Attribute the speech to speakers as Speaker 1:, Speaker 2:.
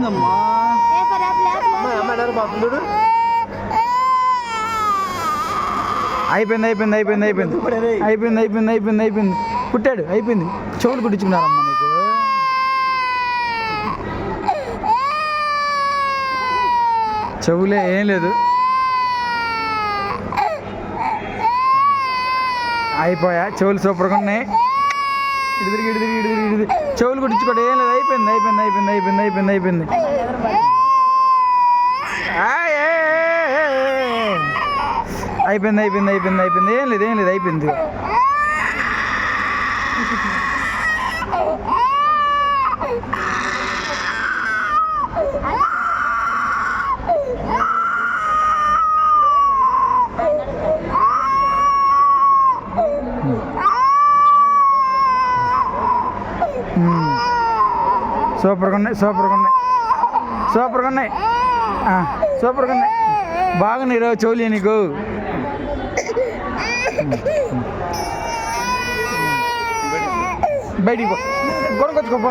Speaker 1: ఏందమ్మా అయిపోయింది అయిపోయింది అయిపోయింది అయిపోయింది అయిపోయింది అయిపోయింది అయిపోయింది అయిపోయింది కుట్టాడు అయిపోయింది చెవులు కుట్టించుకున్నారమ్మా నీకు చెవులే ఏం లేదు అయిపోయా చెవులు సూపర్గా ఉన్నాయి ఇటు తిరిగి ఇటు తిరిగి ఇటు తిరిగి ఇటు తిరిగి చెవులు కుట్టించుకోవడం ఏం లేదు అయిపోయింది అయిపోయింది అయిపోయింది అయిపోయింది అయిపోయింది అయిపోయింది అయిపోయింది అయిపోయింది అయిపోయింది అయిపోయింది ఏం లేదు అయిపోయింది సూపర్గా ఉన్నాయి సూపర్గా ఉన్నాయి సూపర్గా ఉన్నాయి సూపర్గా ఉన్నాయి బాగున్నాయి రావు చెవులు నీకు బయటికి పో గొడవకొచ్చుకోపో